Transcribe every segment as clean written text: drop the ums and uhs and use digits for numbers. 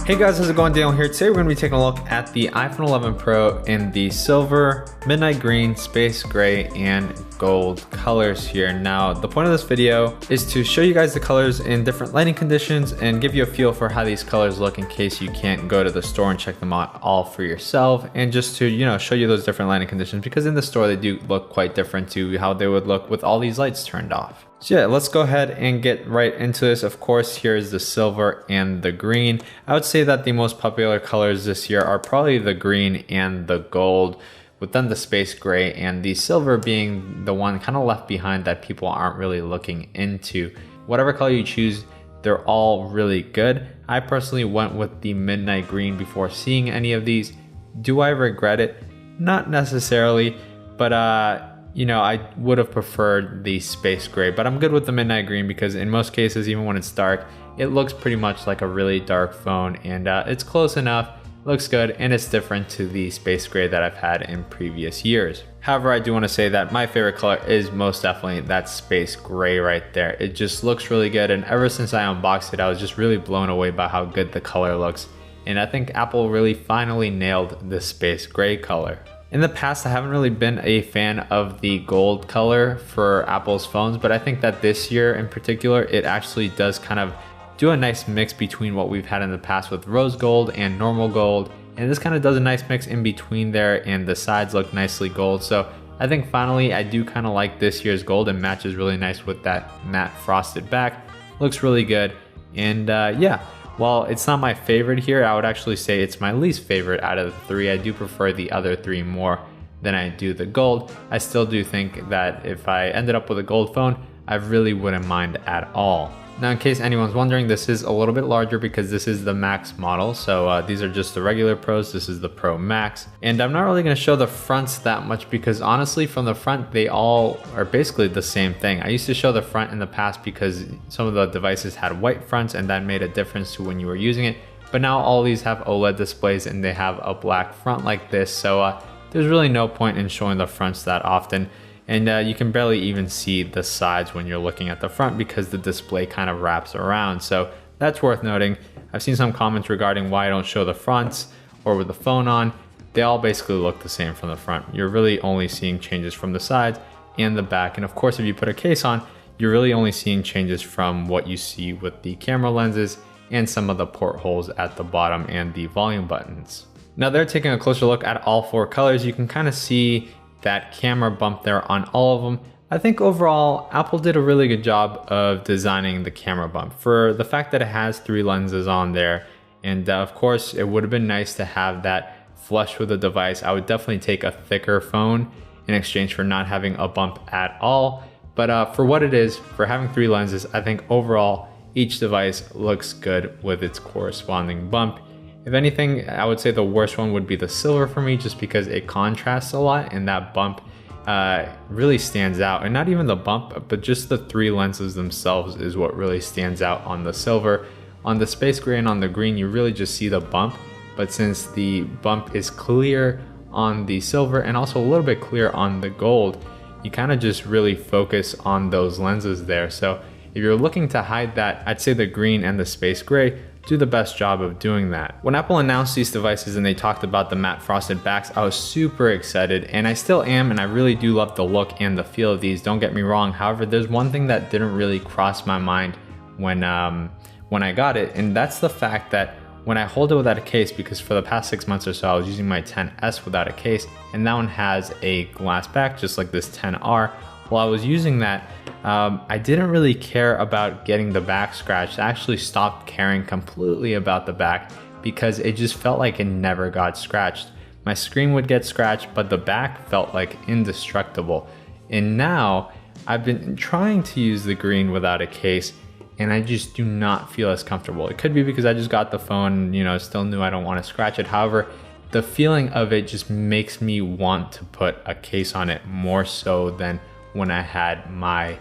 Hey guys, how's it going? Daniel here. Today we're going to be taking a look at the iPhone 11 Pro in the silver, midnight green, space gray, and gold colors here. Now, the point of this video is to show you guys the colors in different lighting conditions and give you a feel for how these colors look in case you can't go to the store and check them out all for yourself, and just to, show you those different lighting conditions, because in the store they do look quite different to how they would look with all these lights turned off. So yeah, let's go ahead and get right into this. Of course, here's the silver and the green. I would say that the most popular colors this year are probably the green and the gold, with then the space gray and the silver being the one kind of left behind that people aren't really looking into. Whatever color you choose, they're all really good. I personally went with the midnight green before seeing any of these. Do I regret it? Not necessarily, but I would have preferred the space gray, but I'm good with the midnight green because in most cases, even when it's dark, it looks pretty much like a really dark phone, and it's close enough, looks good, and it's different to the space gray that I've had in previous years. However, I do want to say that my favorite color is most definitely that space gray right there. It just looks really good, and ever since I unboxed it, I was just really blown away by how good the color looks, and I think Apple really finally nailed the space gray color. In the past, I haven't really been a fan of the gold color for Apple's phones, but I think that this year in particular, it actually does kind of do a nice mix between what we've had in the past with rose gold and normal gold. And this kind of does a nice mix in between there, and the sides look nicely gold. So I think finally I do kind of like this year's gold, and matches really nice with that matte frosted back. Looks really good. And yeah. While it's not my favorite here, I would actually say it's my least favorite out of the three. I do prefer the other three more than I do the gold. I still do think that if I ended up with a gold phone, I really wouldn't mind at all. Now, in case anyone's wondering, this is a little bit larger because this is the Max model. So these are just the regular Pros. This is the Pro Max. And I'm not really going to show the fronts that much because honestly, from the front, they all are basically the same thing. I used to show the front in the past because some of the devices had white fronts, and that made a difference to when you were using it. But now all these have OLED displays and they have a black front like this. So there's really no point in showing the fronts that often. And you can barely even see the sides when you're looking at the front because the display kind of wraps around. So that's worth noting. I've seen some comments regarding why I don't show the fronts or with the phone on. They all basically look the same from the front. You're really only seeing changes from the sides and the back. And of course, if you put a case on, you're really only seeing changes from what you see with the camera lenses and some of the portholes at the bottom and the volume buttons. Now they're taking a closer look at all four colors. You can kind of see that camera bump there on all of them. I think overall, Apple did a really good job of designing the camera bump for the fact that it has three lenses on there. And of course, it would have been nice to have that flush with the device. I would definitely take a thicker phone in exchange for not having a bump at all. But for what it is, for having three lenses, I think overall, each device looks good with its corresponding bump. If anything, I would say the worst one would be the silver for me, just because it contrasts a lot and that bump really stands out. And not even the bump, but just the three lenses themselves is what really stands out on the silver. On the space gray and on the green, you really just see the bump. But since the bump is clear on the silver and also a little bit clear on the gold, you kind of just really focus on those lenses there. So if you're looking to hide that, I'd say the green and the space gray do the best job of doing that. When Apple announced these devices and they talked about the matte frosted backs, I was super excited, and I still am, and I really do love the look and the feel of these, don't get me wrong. However, there's one thing that didn't really cross my mind when I got it, and that's the fact that when I hold it without a case, because for the past 6 months or so, I was using my XS without a case, and that one has a glass back, just like this XR. While I was using that, I didn't really care about getting the back scratched. I actually stopped caring completely about the back because it just felt like it never got scratched. My screen would get scratched, but the back felt like indestructible. And now I've been trying to use the green without a case, and I just do not feel as comfortable. It could be because I just got the phone, still knew I don't want to scratch it. However, the feeling of it just makes me want to put a case on it more so than when I had my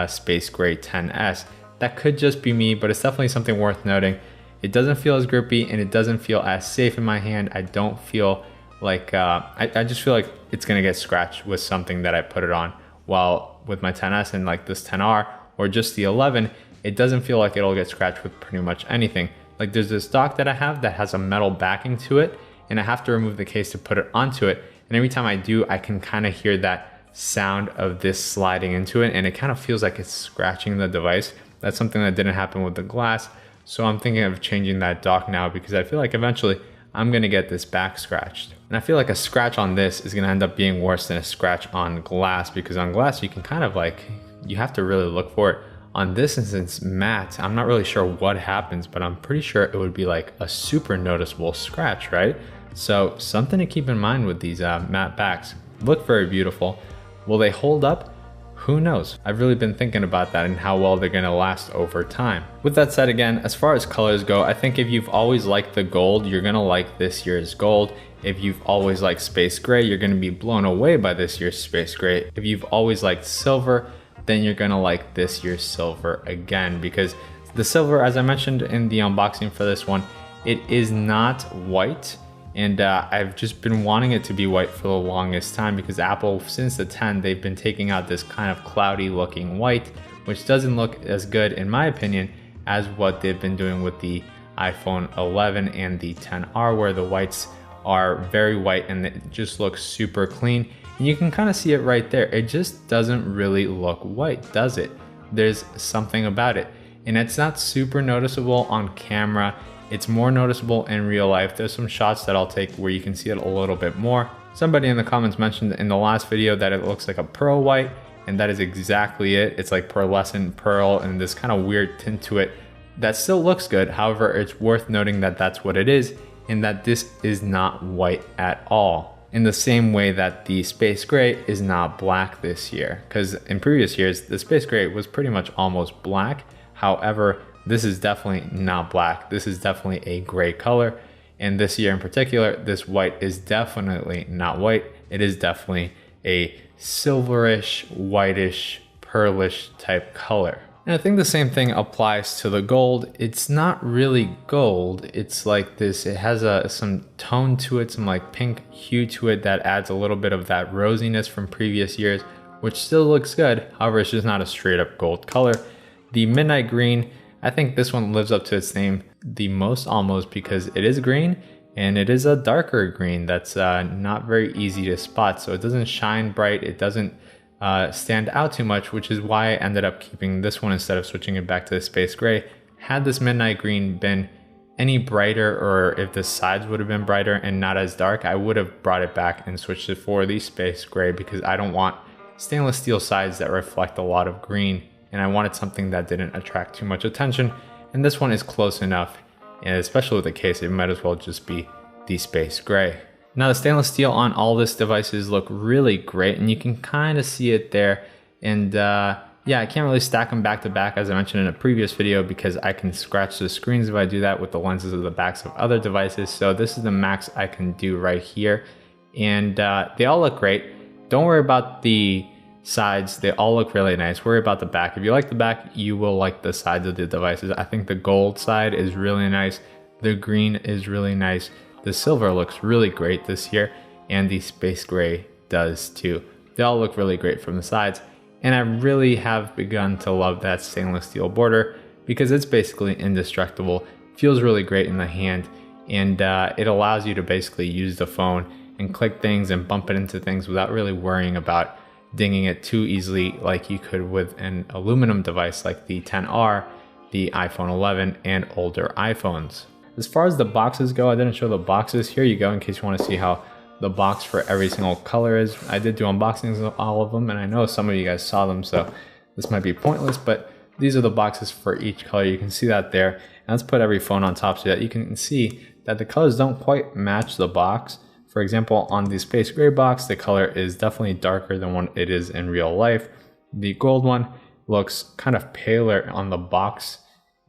space gray XS. That could just be me, but it's definitely something worth noting. It doesn't feel as grippy and it doesn't feel as safe in my hand. I don't feel like, I just feel like it's gonna get scratched with something that I put it on. While with my XS and like this XR or just the 11, it doesn't feel like it'll get scratched with pretty much anything. Like there's this dock that I have that has a metal backing to it, and I have to remove the case to put it onto it. And every time I do, I can kind of hear that sound of this sliding into it, and it kind of feels like it's scratching the device. That's something that didn't happen with the glass. So I'm thinking of changing that dock now because I feel like eventually I'm gonna get this back scratched. And I feel like a scratch on this is gonna end up being worse than a scratch on glass, because on glass you can kind of like, you have to really look for it. On this, since it's matte, I'm not really sure what happens, but I'm pretty sure it would be like a super noticeable scratch, right? So something to keep in mind with these matte backs. Look very beautiful. Will they hold up? Who knows? I've really been thinking about that and how well they're gonna last over time. With that said, again, as far as colors go, I think if you've always liked the gold, you're gonna like this year's gold. If you've always liked space gray, you're gonna be blown away by this year's space gray. If you've always liked silver, then you're gonna like this year's silver again, because the silver, as I mentioned in the unboxing for this one, it is not white. And I've just been wanting it to be white for the longest time, because Apple, since the 10, they've been taking out this kind of cloudy looking white, which doesn't look as good, in my opinion, as what they've been doing with the iPhone 11 and the 10R, where the whites are very white and it just looks super clean. And you can kind of see it right there. It just doesn't really look white, does it? There's something about it. And it's not super noticeable on camera. It's more noticeable in real life. There's some shots that I'll take where you can see it a little bit more. Somebody in the comments mentioned in the last video that it looks like a pearl white, and that is exactly it. It's like pearlescent pearl and this kind of weird tint to it that still looks good. However, it's worth noting that that's what it is, and that this is not white at all. In the same way that the space gray is not black this year, because in previous years, the space gray was pretty much almost black. However, this is definitely not black. This is definitely a gray color. And this year in particular, this white is definitely not white. It is definitely a silverish, whitish, pearlish type color. And I think the same thing applies to the gold. It's not really gold. It's like this, it has some tone to it, some like pink hue to it that adds a little bit of that rosiness from previous years, which still looks good. However, it's just not a straight up gold color. The midnight green, I think this one lives up to its name the most, almost, because it is green and it is a darker green that's not very easy to spot. So it doesn't shine bright, it doesn't stand out too much, which is why I ended up keeping this one instead of switching it back to the space gray. Had this midnight green been any brighter, or if the sides would have been brighter and not as dark, I would have brought it back and switched it for the space gray, because I don't want stainless steel sides that reflect a lot of green, and I wanted something that didn't attract too much attention. And this one is close enough, and especially with the case, it might as well just be the space gray. Now the stainless steel on all these devices look really great, and you can kind of see it there. And yeah, I can't really stack them back to back as I mentioned in a previous video, because I can scratch the screens if I do that with the lenses of the backs of other devices. So this is the max I can do right here. And they all look great. Don't worry about the sides, they all look really nice. Worry about the back. If you like the back, you will like the sides of the devices. I think the gold side is really nice. The green is really nice. The silver looks really great this year, and the space gray does too. They all look really great from the sides, and I really have begun to love that stainless steel border, because it's basically indestructible. Feels really great in the hand, and it allows you to basically use the phone and click things and bump it into things without really worrying about dinging it too easily like you could with an aluminum device like the 10R, the iPhone 11, and older iPhones. As far as the boxes go, I didn't show the boxes. Here you go, in case you want to see how the box for every single color is. I did do unboxings of all of them, and I know some of you guys saw them, so this might be pointless, but these are the boxes for each color. You can see that there. And let's put every phone on top so that you can see that the colors don't quite match the box. For example, on the space gray box, the color is definitely darker than what it is in real life. The gold one looks kind of paler on the box,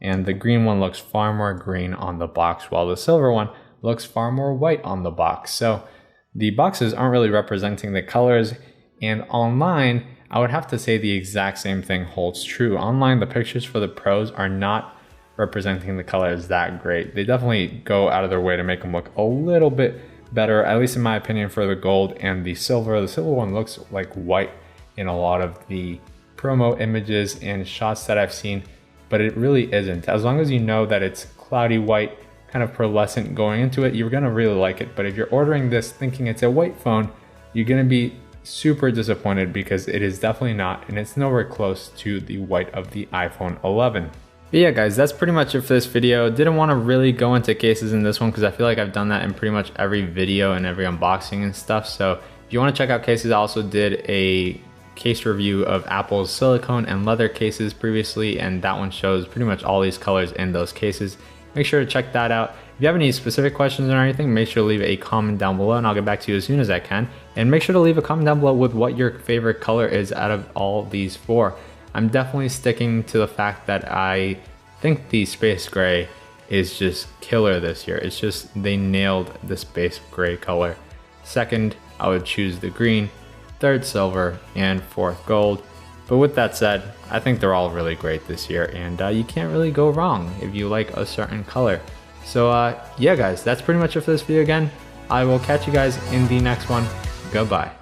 and the green one looks far more green on the box, while the silver one looks far more white on the box. So the boxes aren't really representing the colors, and online, I would have to say the exact same thing holds true. Online, the pictures for the pros are not representing the colors that great. They definitely go out of their way to make them look a little bit better, at least in my opinion, for the gold and the silver. The silver one looks like white in a lot of the promo images and shots that I've seen. but it really isn't. As long as you know that it's cloudy white, kind of pearlescent going into it, you're gonna really like it. But if you're ordering this thinking it's a white phone, you're gonna be super disappointed because it is definitely not, and it's nowhere close to the white of the iPhone 11. But yeah guys, that's pretty much it for this video. Didn't want to really go into cases in this one because I feel like I've done that in pretty much every video and every unboxing and stuff. So if you want to check out cases, I also did a case review of Apple's silicone and leather cases previously, and that one shows pretty much all these colors in those cases. Make sure to check that out. If you have any specific questions or anything, make sure to leave a comment down below and I'll get back to you as soon as I can. And make sure to leave a comment down below with what your favorite color is out of all these four. I'm definitely sticking to the fact that I think the space gray is just killer this year. It's just, they nailed the space gray color. Second, I would choose the green. Third, silver, and fourth, gold. But with that said, I think they're all really great this year, and you can't really go wrong if you like a certain color. So yeah guys, that's pretty much it for this video again. I will catch you guys in the next one. Goodbye.